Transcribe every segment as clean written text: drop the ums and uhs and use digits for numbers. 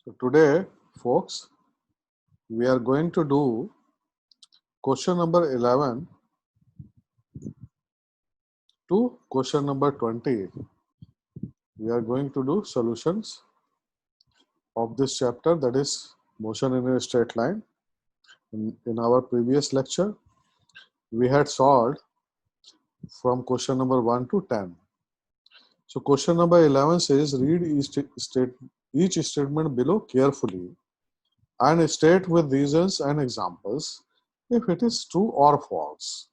So today, folks, we are going to do question number 11 to question number 20. We are going to do solutions of this chapter, that is motion in a straight line. In our previous lecture, we had solved from question number 1 to 10. So question number 11 says, read each statement below carefully and state with reasons and examples if it is true or false.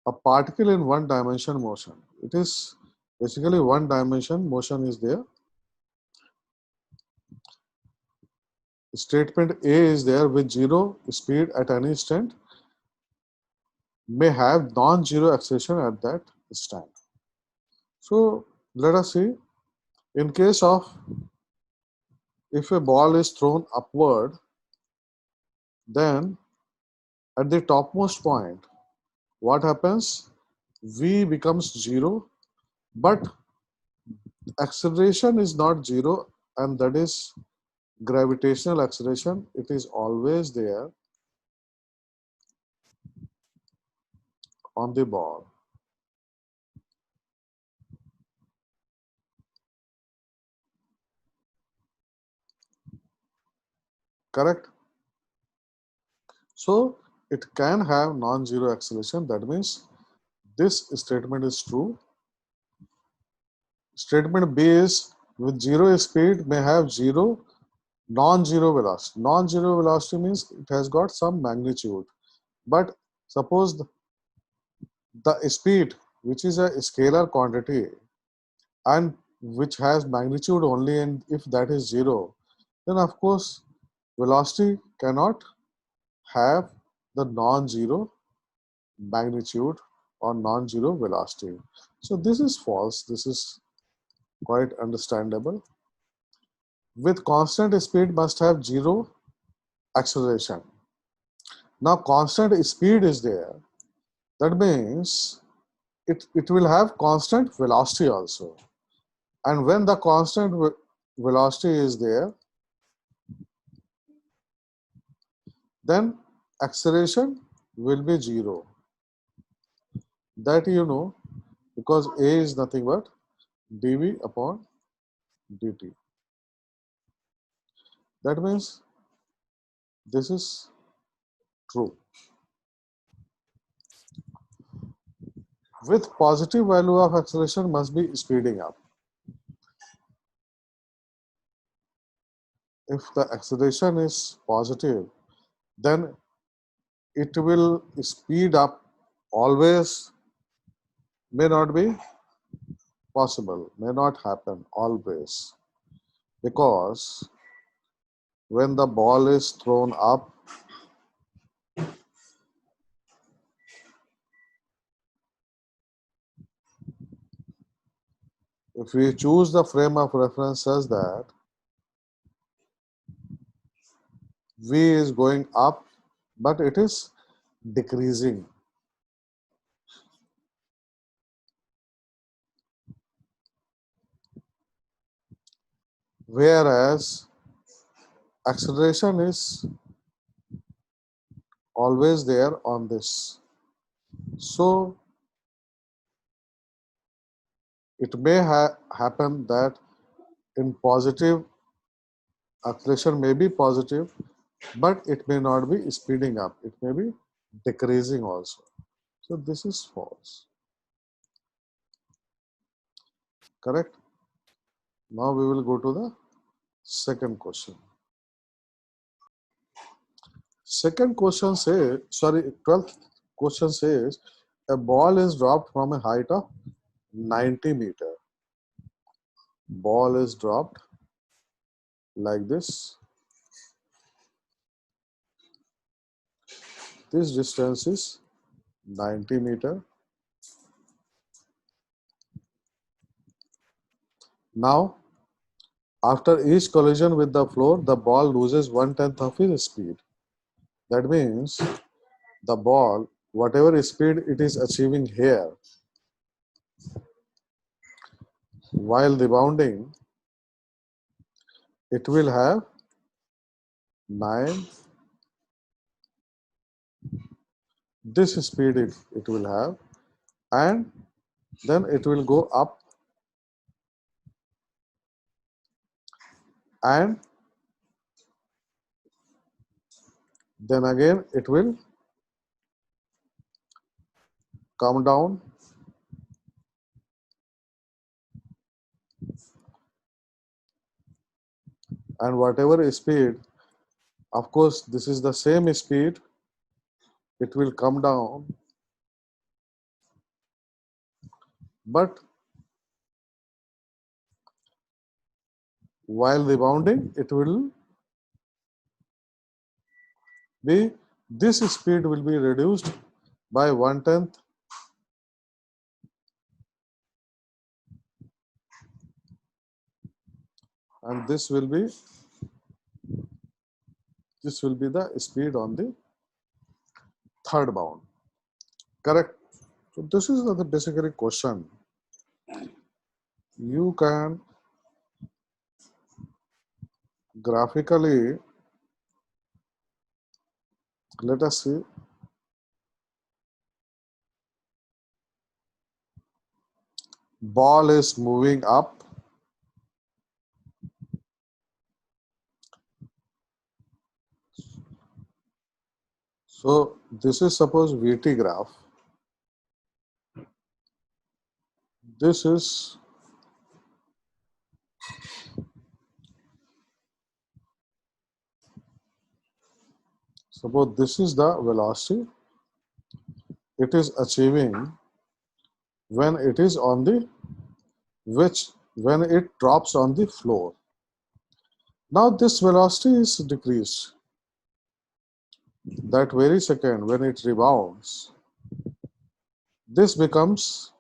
A particle in one dimension motion. It is basically one dimension motion is there. Statement A is there with zero speed at any instant, may have non-zero acceleration at that instant. So let us see, in case of if a ball is thrown upward, then at the topmost point, what happens? V becomes zero, but acceleration is not zero, and that is gravitational acceleration. It is always there on the ball. Correct? So it can have non-zero acceleration. That means this statement is true. Statement B is with zero speed may have non-zero velocity. Non-zero velocity means it has got some magnitude. But suppose the speed, which is a scalar quantity and which has magnitude only, and if that is zero, then of course velocity cannot have the non-zero magnitude or non-zero velocity. So this is false. This is quite understandable. With constant speed must have zero acceleration. Now constant speed is there. That means it will have constant velocity also. And when the constant velocity is there, then acceleration will be zero. That you know, because A is nothing but dv upon dt. That means this is true. With positive value of acceleration must be speeding up. If the acceleration is positive, then it will speed up always, may not be possible, may not happen always, because when the ball is thrown up, if we choose the frame of reference as that V is going up, but it is decreasing. Whereas acceleration is always there on this. So it may happen that in positive, acceleration may be positive, but it may not be speeding up. It may be decreasing also. So this is false. Correct? Now we will go to the second question. Second question says, 12th question says, a ball is dropped from a height of 90 meters. Ball is dropped like this. This distance is 90 meters. Now, after each collision with the floor, the ball loses 1/10 of its speed. That means the ball, whatever speed it is achieving here, while rebounding, it will have 9, this speed it will have, and then it will go up, and then again it will come down, and whatever speed, of course this is the same speed, it will come down, but while rebounding it will be, this speed will be reduced by 1/10, and this will be the speed on the third bound. Correct? So this is the basically question. You can graphically, let us see, ball is moving up, so this is suppose VT graph, this is suppose this is the velocity it is achieving when it is on the, when it drops on the floor. Now this velocity is decreased. That very second when it rebounds, this becomes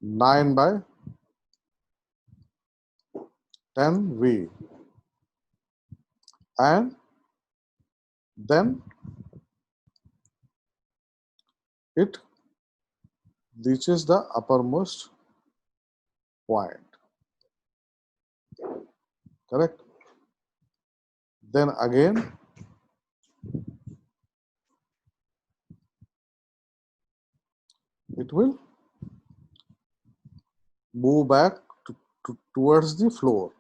9/10V, and then it reaches the uppermost point. Correct? Then again it will move back towards the floor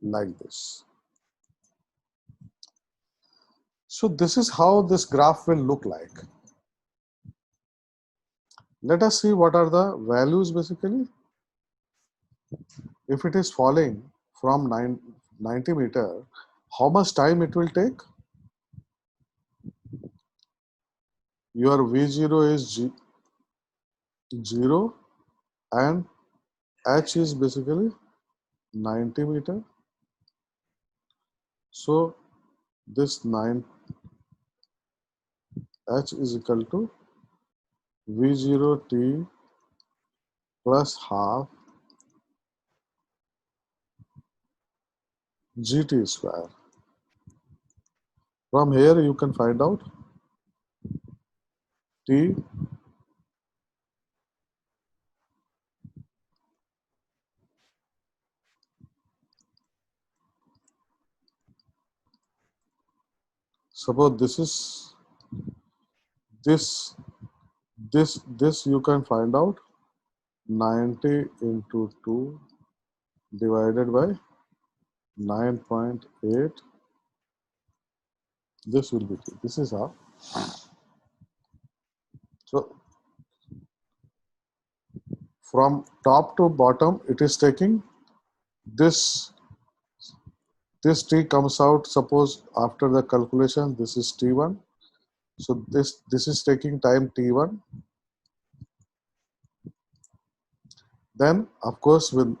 like this. So this is how this graph will look like. Let us see what are the values basically. If it is falling from 90 meter, how much time it will take? Your V0 is 0 and H is basically 90 meter. So this 9 H is equal to V0T plus half GT square. From here you can find out T suppose this is this you can find out 90 into 2 divided by 9.8. This will be T. This is how. So from top to bottom it is taking this T comes out, suppose after the calculation this is T1. So this is taking time T1. Then of course with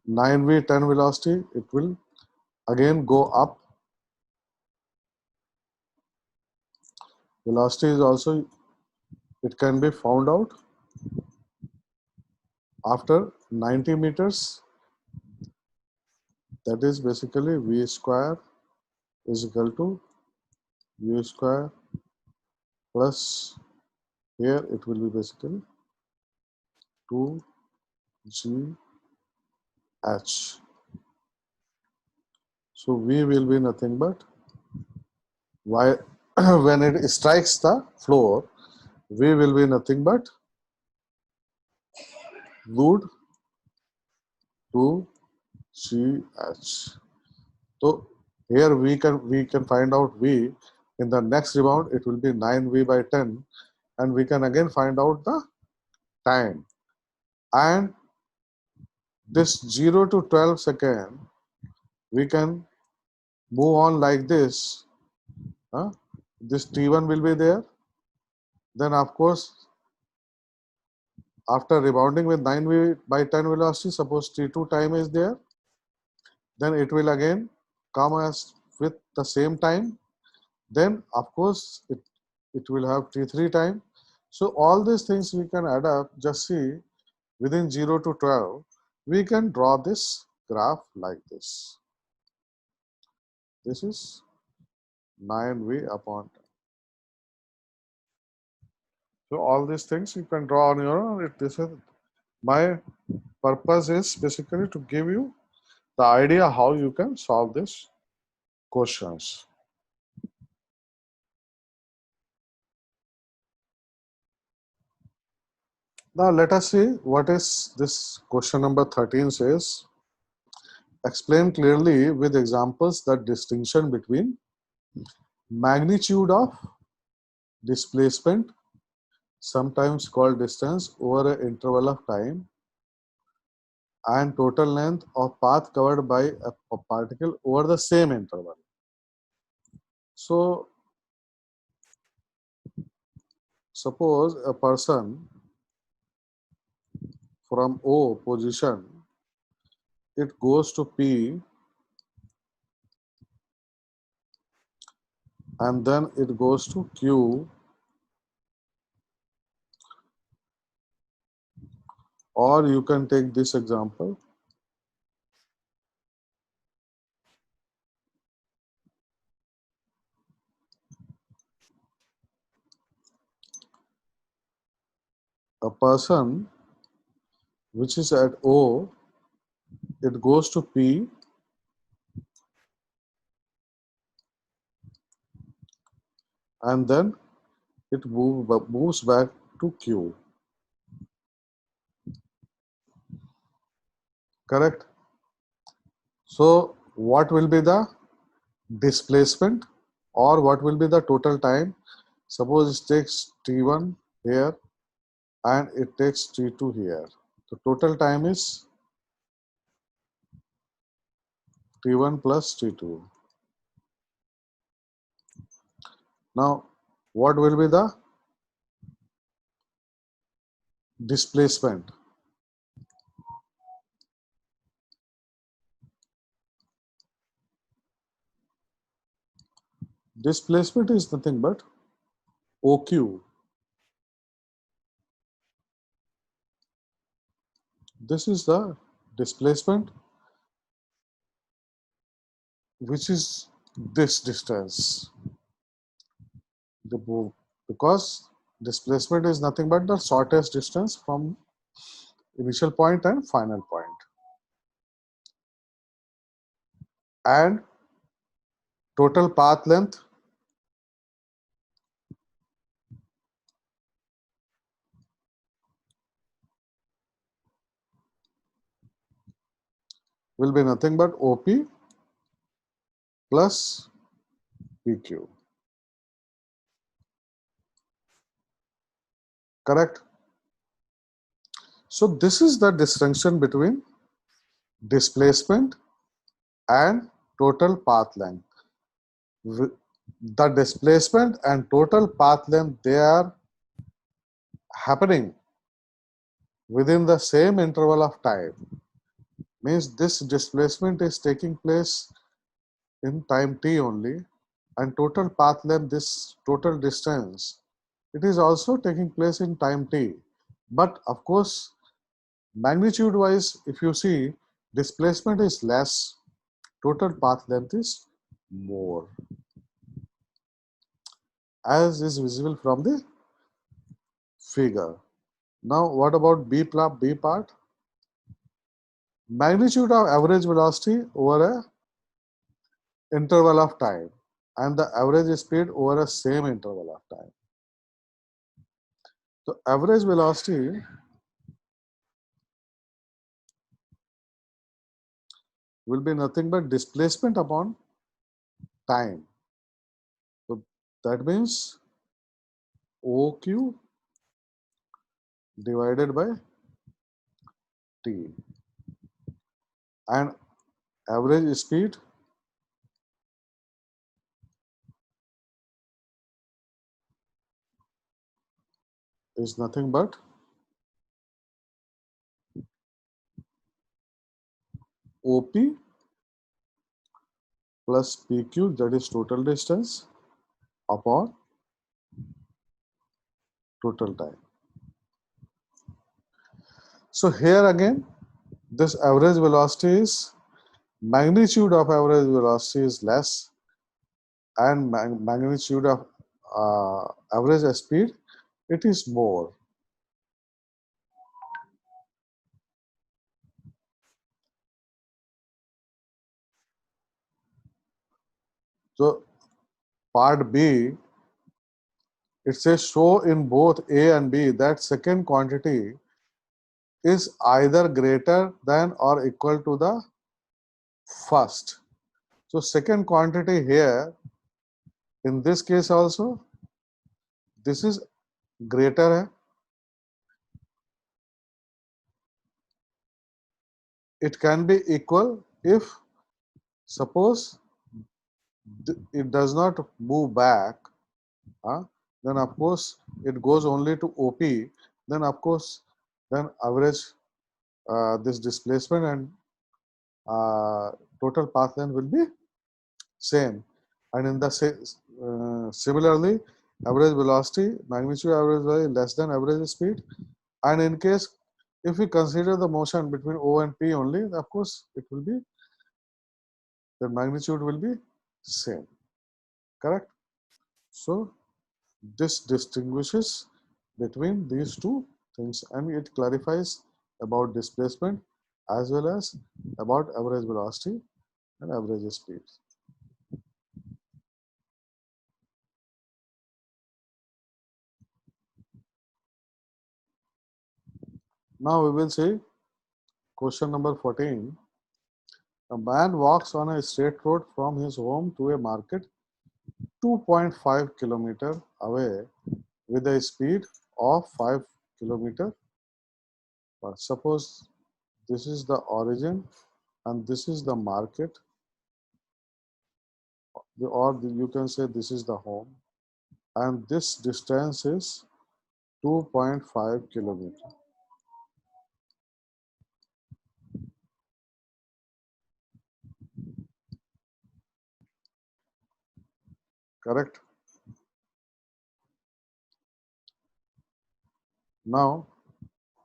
9V10 velocity it will again go up. Velocity is also, it can be found out after 90 meters. That is basically V square is equal to U square plus, here it will be basically 2G h. So v will be nothing but y when it strikes the floor, v will be nothing but root 2 ch. So here we can find out v. In the next rebound, it will be 9v by 10, and we can again find out the time. And this 0 to 12 second, we can move on like this. This t1 will be there. Then of course, after rebounding with 9v by 10 velocity, suppose t2 time is there, then it will again come as with the same time. Then of course it will have t3 time. So all these things we can add up. Just see, within 0 to 12, we can draw this graph like this. This is 9v upon 10. So all these things you can draw on your own. This is my purpose is basically to give you the idea how you can solve these questions. Now let us see what is this question number 13 says. Explain clearly with examples the distinction between magnitude of displacement, sometimes called distance, over an interval of time, and total length of path covered by a particle over the same interval. So suppose a person from O position, it goes to P, and then it goes to Q, or you can take this example. A person which is at O, it goes to P, and then it moves back to Q. Correct? So what will be the displacement, or what will be the total time? Suppose it takes T1 here and it takes T2 here. The total time is T1 plus T2. Now, what will be the displacement? Displacement is nothing but OQ. This is the displacement, which is this distance. Because displacement is nothing but the shortest distance from initial point and final point. And total path length will be nothing but OP plus PQ. Correct? So this is the distinction between displacement and total path length. The displacement and total path length, they are happening within the same interval of time. Means this displacement is taking place in time t only, and total path length, this total distance, it is also taking place in time t. But of course, magnitude wise, if you see, displacement is less, total path length is more, as is visible from the figure. Now what about B part? magnitude of average velocity over a interval of time and the average speed over a same interval of time. So average velocity will be nothing but displacement upon time. So that means OQ divided by T, and average speed is nothing but OP plus PQ, that is total distance, upon total time. So here again, this average velocity is, magnitude of average velocity is less, and magnitude of average speed, it is more. So part B, it says show in both A and B that second quantity is either greater than or equal to the first. So second quantity here, in this case also, this is greater. It can be equal if, suppose it does not move back, then of course it goes only to OP, then of course then average this displacement and total path length will be same. And in the similarly, average velocity, magnitude average velocity less than average speed. And in case if we consider the motion between O and P only, of course it will be, the magnitude will be same. Correct? So this distinguishes between these two things and it clarifies about displacement as well as about average velocity and average speed. Now we will see question number 14. A man walks on a straight road from his home to a market 2.5 kilometer away with a speed of 5 kilometer. Suppose this is the origin and this is the market, or you can say this is the home, and this distance is 2.5 kilometer. Correct? Now,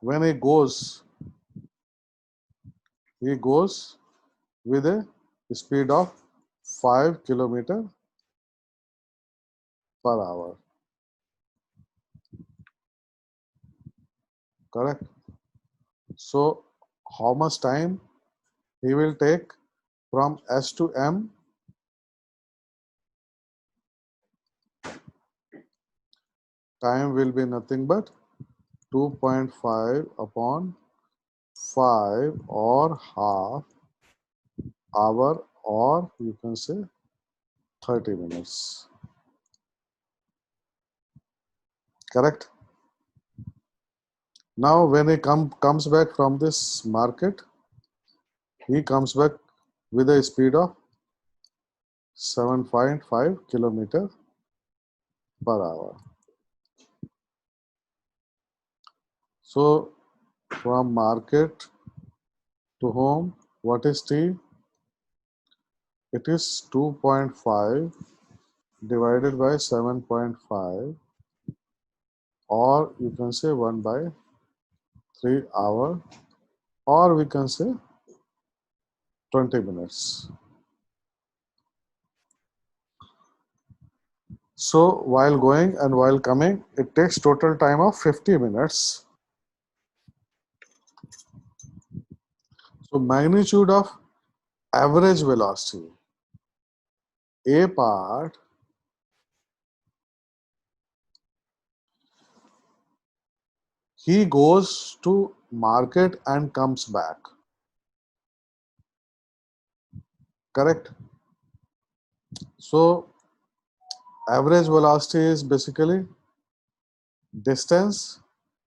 when he goes with a speed of 5 kilometer per hour. Correct? So, how much time he will take from S to M? Time will be nothing but 2.5 upon 5 or half hour, or you can say 30 minutes. Correct? Now when he comes back from this market, he comes back with a speed of 7.5 kilometer per hour. So from market to home, what is T? It is 2.5 divided by 7.5, or you can say 1 by 3 hour, or we can say 20 minutes. So while going and while coming, it takes total time of 50 minutes. So magnitude of average velocity. A part he goes to market and comes back. Correct? So average velocity is basically distance,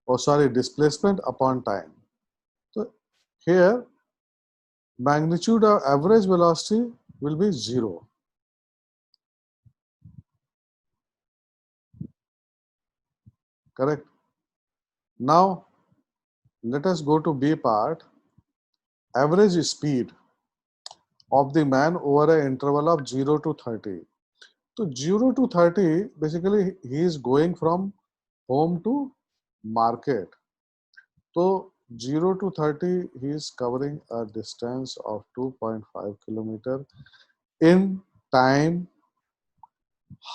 or sorry, displacement upon time. So here magnitude of average velocity will be 0. Correct? Now let us go to B part. Average speed of the man over an interval of 0 to 30. So 0 to 30, basically he is going from home to market. So 0 to 30, he is covering a distance of 2.5 kilometer in time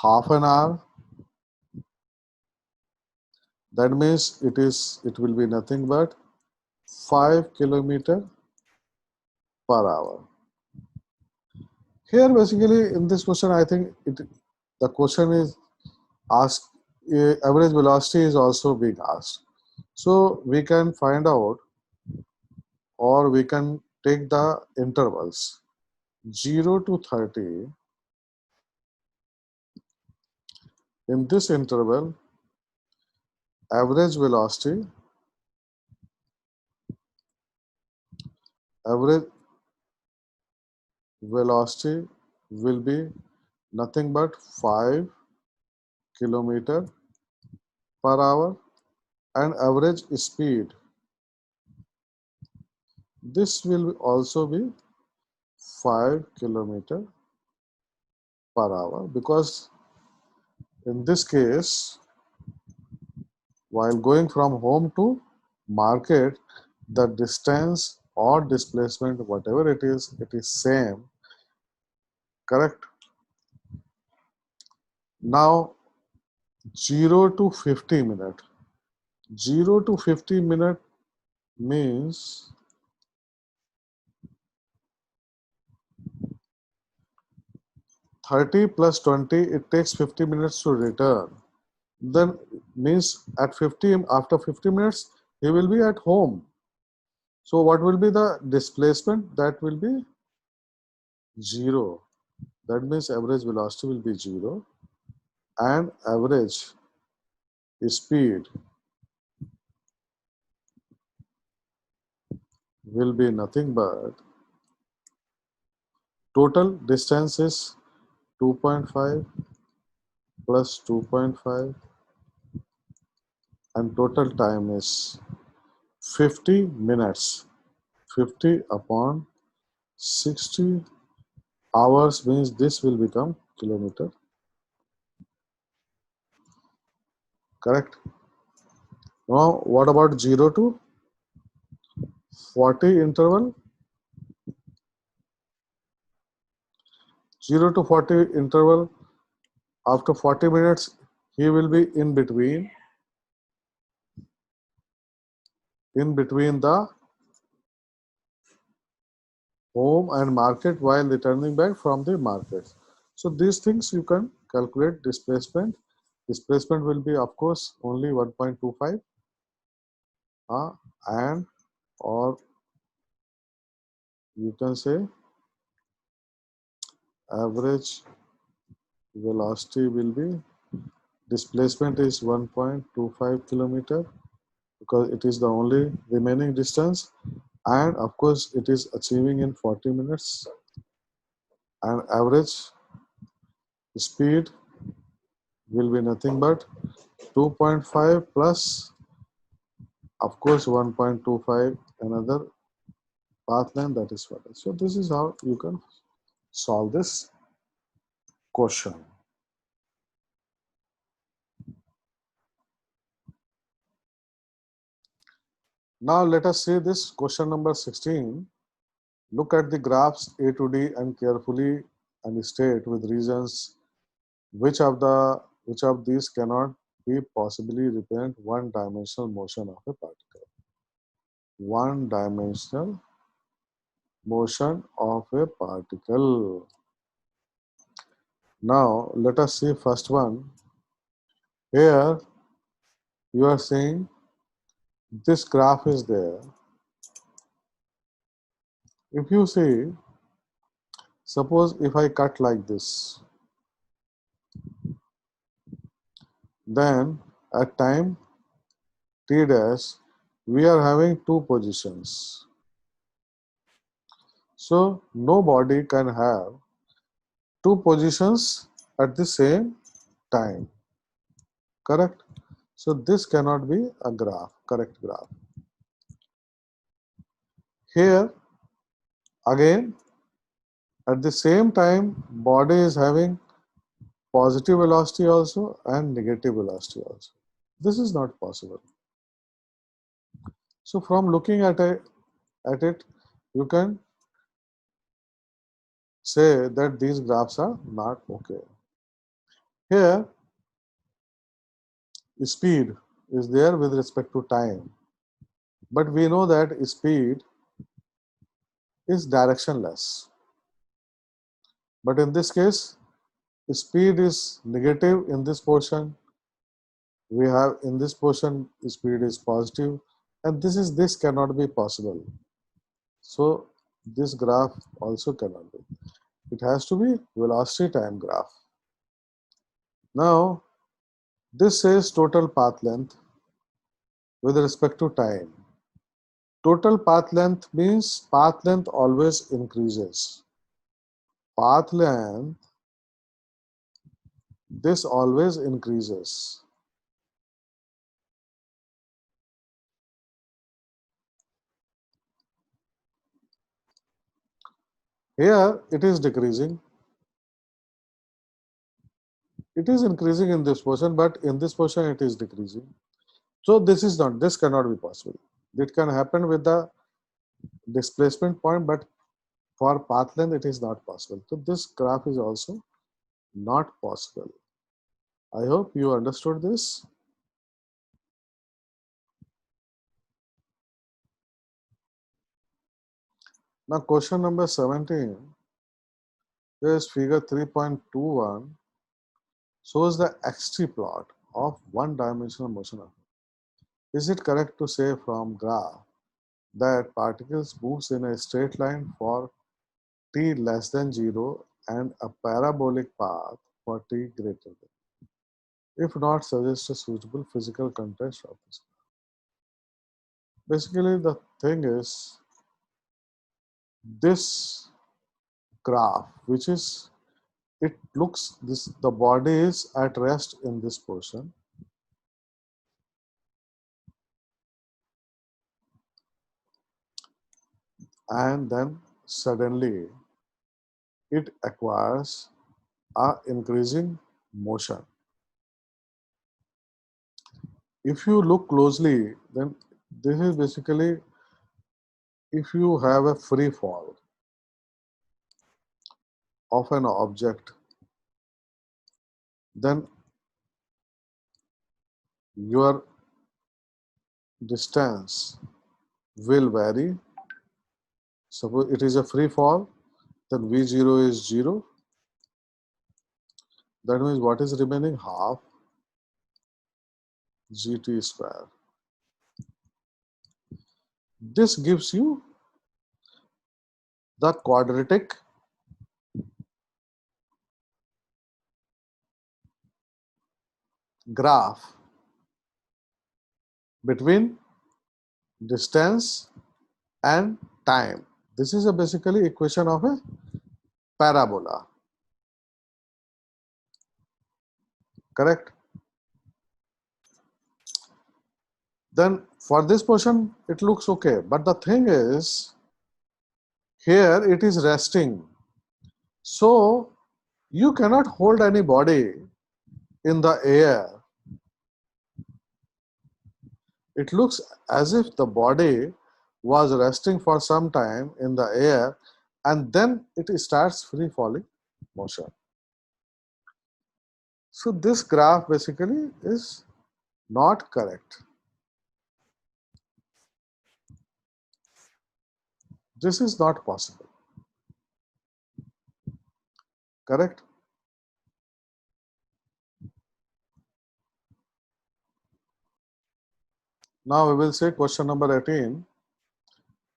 half an hour. That means it will be nothing but 5 kilometer per hour. Here basically in this question, I think the question is asked, average velocity is also being asked. So we can find out, or we can take the intervals 0 to 30. In this interval, average average velocity will be nothing but 5 kilometer per hour, and average speed, this will also be 5 kilometer per hour, because in this case, while going from home to market, the distance or displacement, whatever it is same. Correct? Now 0 to 50 minute. 0 to 50 minute means 30 plus 20, it takes 50 minutes to return. Then means at 50, after 50 minutes, he will be at home. So what will be the displacement? That will be 0. That means average velocity will be 0, and average speed will be nothing but total distance is 2.5 plus 2.5, and total time is 50 minutes. 50 upon 60 hours means this will become kilometer. Correct? Now what about 0 to 40 interval? 0 to 40 interval, after 40 minutes he will be in between the home and market while returning back from the market. So these things you can calculate displacement. Displacement will be of course only 1.25, and or you can say average velocity will be, displacement is 1.25 kilometer, because it is the only remaining distance, and of course it is achieving in 40 minutes, and average speed will be nothing but 2.5 plus of course 1.25 another path length, that is what. So this is how you can solve this question. Now let us see this question number 16. Look at the graphs A to D and carefully and state with reasons which of these cannot be possibly represent one-dimensional motion of a particle. One-dimensional motion of a particle. Now let us see first one. Here you are seeing this graph is there. If you see, suppose if I cut like this, then at time t dash, we are having two positions. So no body can have two positions at the same time. Correct? So this cannot be a graph, correct graph. Here again, at the same time, body is having positive velocity also and negative velocity also. This is not possible. So from looking at it, you can say that these graphs are not okay. Here, speed is there with respect to time, but we know that speed is directionless. But in this case, speed is negative in this portion. We have in this portion speed is positive, and this cannot be possible. So this graph also cannot be. It has to be velocity time graph. Now this says total path length with respect to time. Total path length means path length always increases. Path length, this always increases. Here it is decreasing. It is increasing in this portion, but in this portion it is decreasing. So this cannot be possible. It can happen with the displacement point, but for path length it is not possible. So this graph is also not possible. I hope you understood this. Now question number 17. Here's figure 3.21 shows the xt plot of one-dimensional motion. Is it correct to say from graph that particles moves in a straight line for t less than 0 and a parabolic path for t greater than? If not, suggest a suitable physical context of this. Basically, the thing is this graph, which is it looks this the body is at rest in this portion, and then suddenly it acquires a increasing motion. If you look closely, then this is basically if you have a free fall of an object, then your distance will vary. Suppose it is a free fall, then V0 is 0. That means what is remaining? Half gt square. This gives you the quadratic graph between distance and time. This is a basically equation of a parabola. Correct? Then for this portion, it looks okay. But the thing is, here it is resting. So you cannot hold any body in the air. It looks as if the body was resting for some time in the air and then it starts free falling motion. So this graph basically is not correct. This is not possible. Correct? Now we will say question number 18.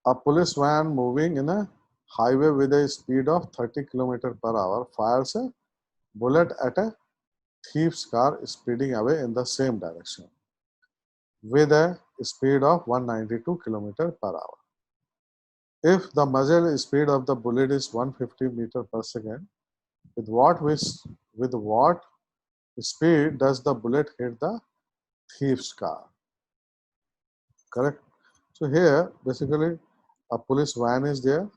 A police van moving in a highway with a speed of 30 km/h fires a bullet at a thief's car speeding away in the same direction with a speed of 192 km/h. If the muzzle speed of the bullet is 150 meter per second, with what speed does the bullet hit the thief's car? Correct. So here basically a police van is there.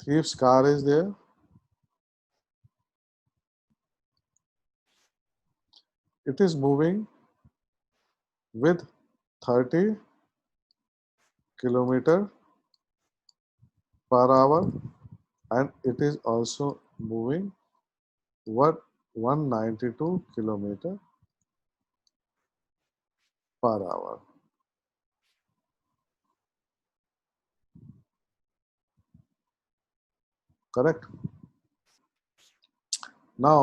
Thief's car is there. It is moving with 30 km/h and it is also moving what 192 km/h. Correct. Now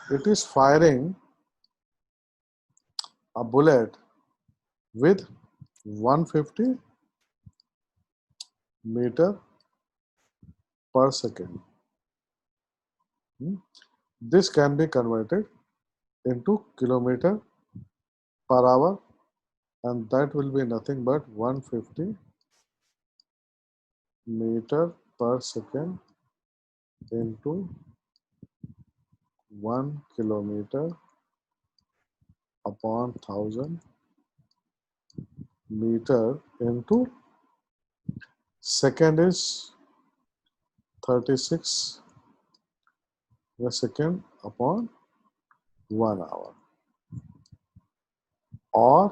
it is firing a bullet with 150 meter per second. This can be converted into kilometer per hour, and that will be nothing but 150 meter per second into 1 kilometer upon 1000 meter into second is 36 a second upon 1 hour, or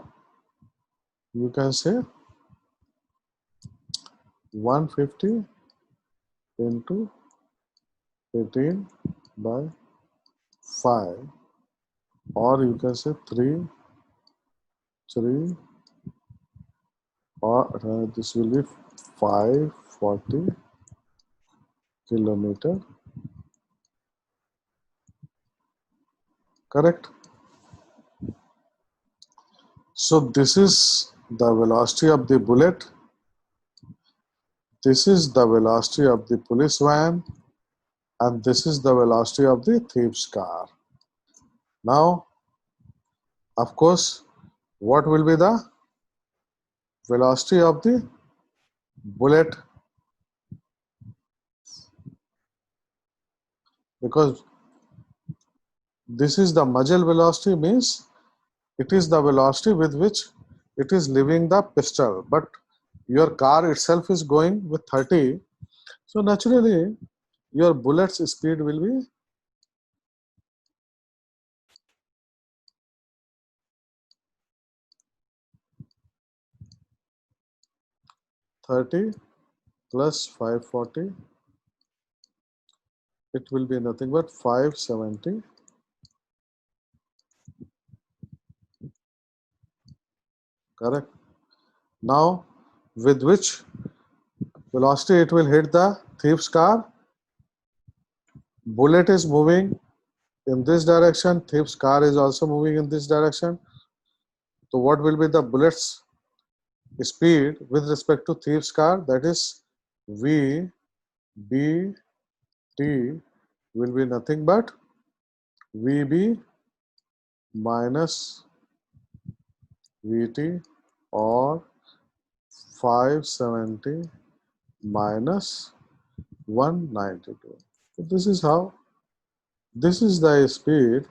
you can say 150 into 18 by 5, or you can say 3 or this will be 540 kilometer. Correct. So this is the velocity of the bullet. This is the velocity of the police van, and this is the velocity of the thief's car. Now, of course, what will be the velocity of the bullet? Because this is the muzzle velocity, means it is the velocity with which it is leaving the pistol, but your car itself is going with 30. So naturally, your bullet's speed will be 30 plus 540. It will be nothing but 570. Correct. Now, with which velocity it will hit the thief's car? Bullet is moving in this direction. Thief's car is also moving in this direction. So what will be the bullet's speed with respect to thief's car? That is V B T will be nothing but VB minus VT, or 570 minus 192. So this is how, this is the speed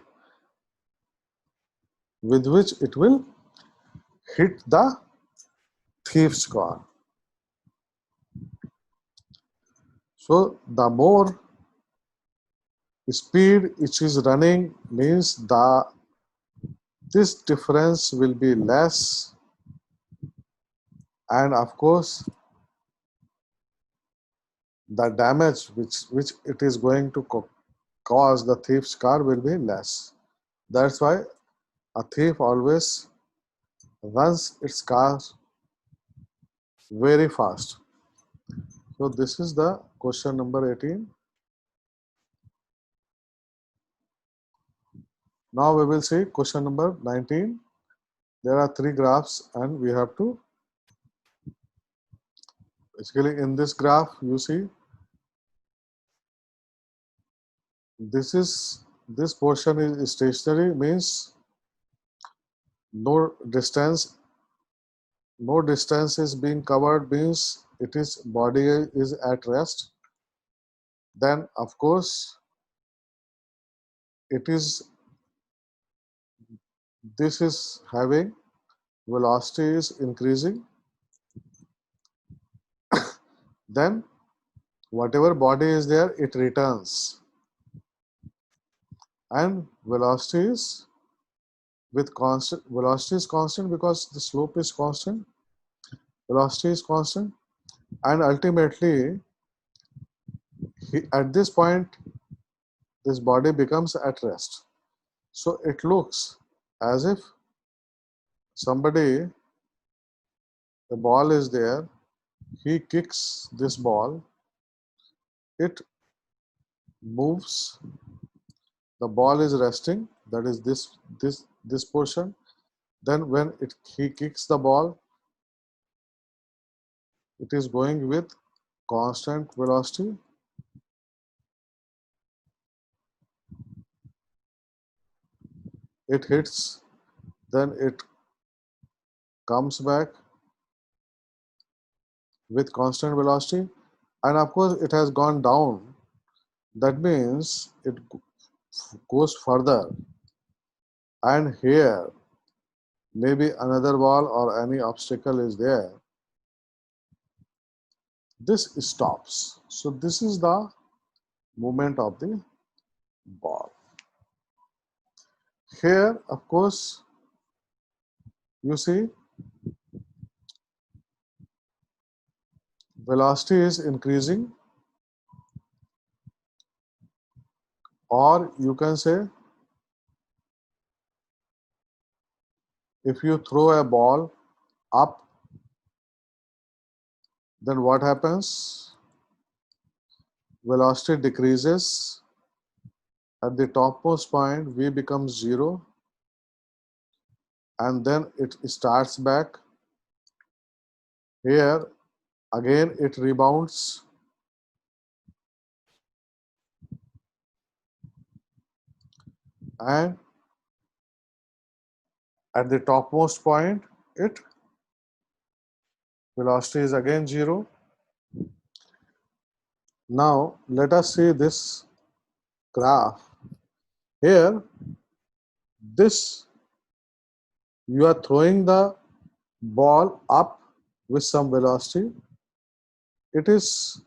with which it will hit the thief's car. So the more speed it is running means this difference will be less, and of course the damage which it is going to cause the thief's car will be less. That's why a thief always runs its car very fast. So this is the question number 18. Now we will see question number 19. There are three graphs and we have to, basically in this graph you see this portion is stationary, means no distance is being covered, means it is body is at rest. Then of course it is, this is having velocity is increasing, then whatever body is there it returns, and velocity is with constant, velocity is constant because the slope is constant, velocity is constant, and ultimately at this point this body becomes at rest. So it looks as if somebody, the ball is there, he kicks this ball, it moves, the ball is resting, that is this portion. Then when he kicks the ball, it is going with constant velocity, it hits, then it comes back with constant velocity, and of course it has gone down. That means it goes further, and here maybe another ball or any obstacle is there, this stops. So this is the movement of the ball. Here of course you see velocity is increasing, or you can say if you throw a ball up, then what happens? Velocity decreases. At the topmost point, v becomes 0, and then it starts back. Here, again, it rebounds. And at the topmost point, it velocity is again 0. Now, let us see this graph. Here, this, you are throwing the ball up with some velocity. It is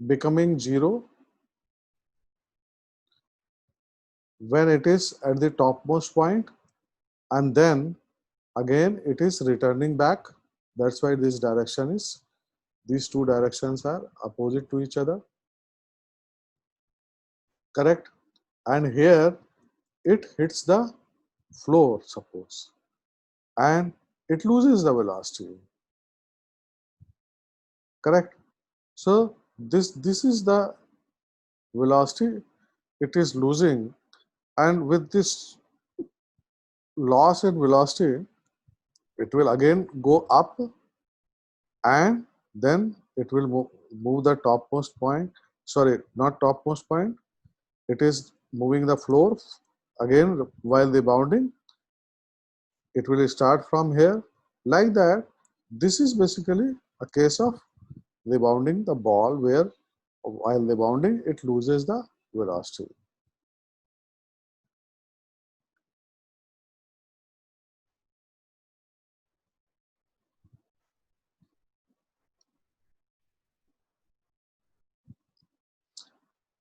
becoming 0 when it is at the topmost point, and then again it is returning back. That's why this direction is, these two directions are opposite to each other, correct? And here it hits the floor, suppose, and it loses the velocity, correct? So this is the velocity it is losing, and with this loss in velocity it will again go up, and then it will move the topmost point, sorry, not topmost point, it is moving the floor again while rebounding. It will start from here like that. This is basically a case of rebounding the ball, where while rebounding it loses the velocity.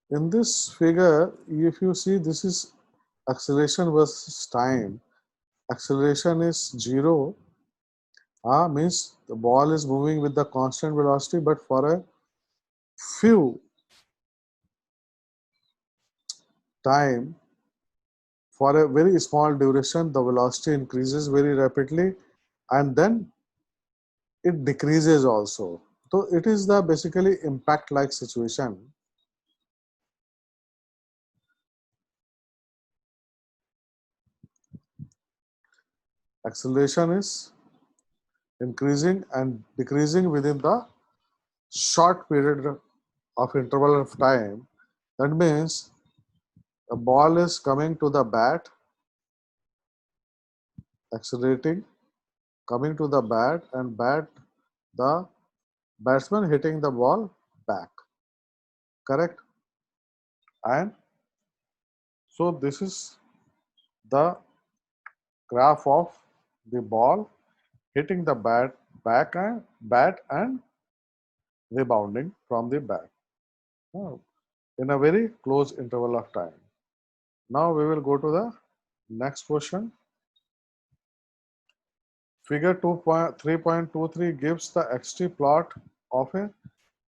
In this figure, if you see, this is acceleration versus time. Acceleration is 0, means the ball is moving with the constant velocity, but for a few time, For a very small duration, the velocity increases very rapidly and then it decreases also. So it is the basically impact like situation. Acceleration is increasing and decreasing within the short period of interval of time. That means a ball is coming to the bat, accelerating, coming to the bat, and the batsman hitting the ball back. Correct? And so this is the graph of the ball hitting the bat and rebounding from the bat in a very close interval of time. Now we will go to the next question. Figure 3.23 gives the xt plot of a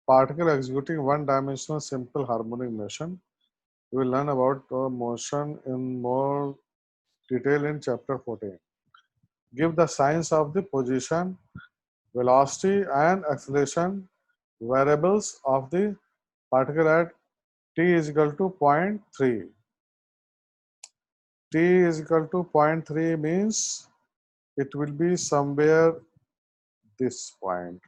particle executing one-dimensional simple harmonic motion. We will learn about motion in more detail in chapter 14. Give the signs of the position, velocity and acceleration variables of the particle at t is equal to 0.3. T is equal to 0.3 means it will be somewhere this point.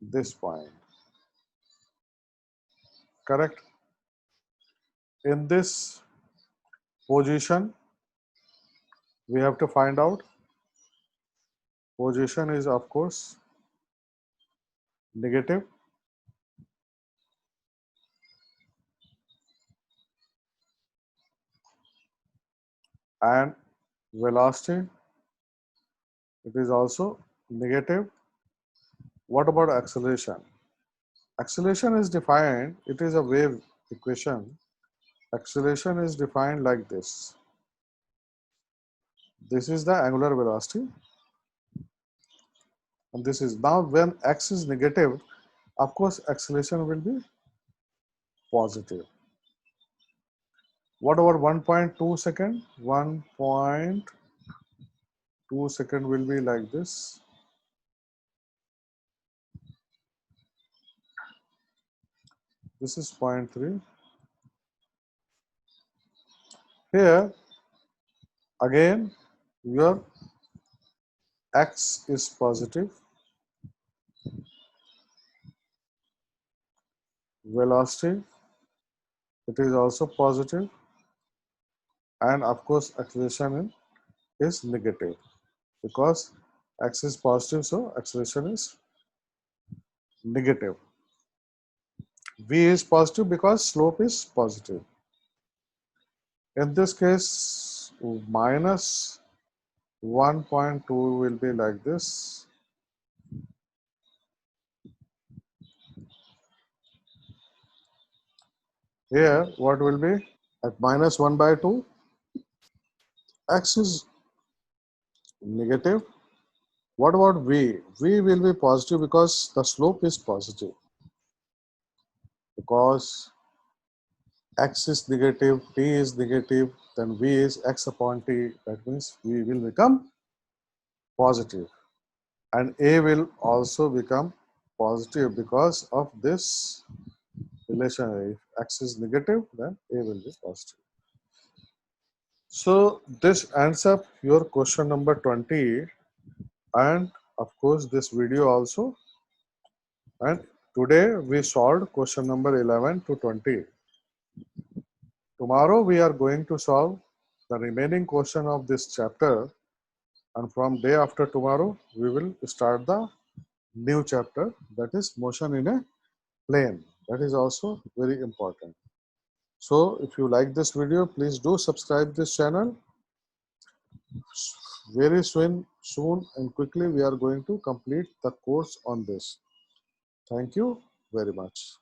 This point. Correct? In this position, we have to find out. Position is of course negative. And velocity, it is also negative. What about acceleration? Acceleration is defined, it is a wave equation. Acceleration is defined like this. This is the angular velocity. And this is, now when x is negative, of course acceleration will be positive. What about 1.2 second? 1.2 second will be like this. This is 0.3. Here again your x is positive, velocity it is also positive, and of course acceleration is negative because x is positive, so acceleration is negative. V is positive because slope is positive. In this case, minus 1.2 will be like this. Here, what will be at minus 1/2? X is negative. What about V? V will be positive because the slope is positive. Because x is negative, t is negative, then v is x upon t. That means v will become positive. And a will also become positive because of this relation. If x is negative, then a will be positive. So this ends up your question number 20, and of course this video also. And today we solved question number 11 to 20. Tomorrow we are going to solve the remaining question of this chapter, and from day after tomorrow we will start the new chapter, that is motion in a plane. That is also very important. So if you like this video, please do subscribe this channel. Very soon and quickly we are going to complete the course on this. Thank you very much.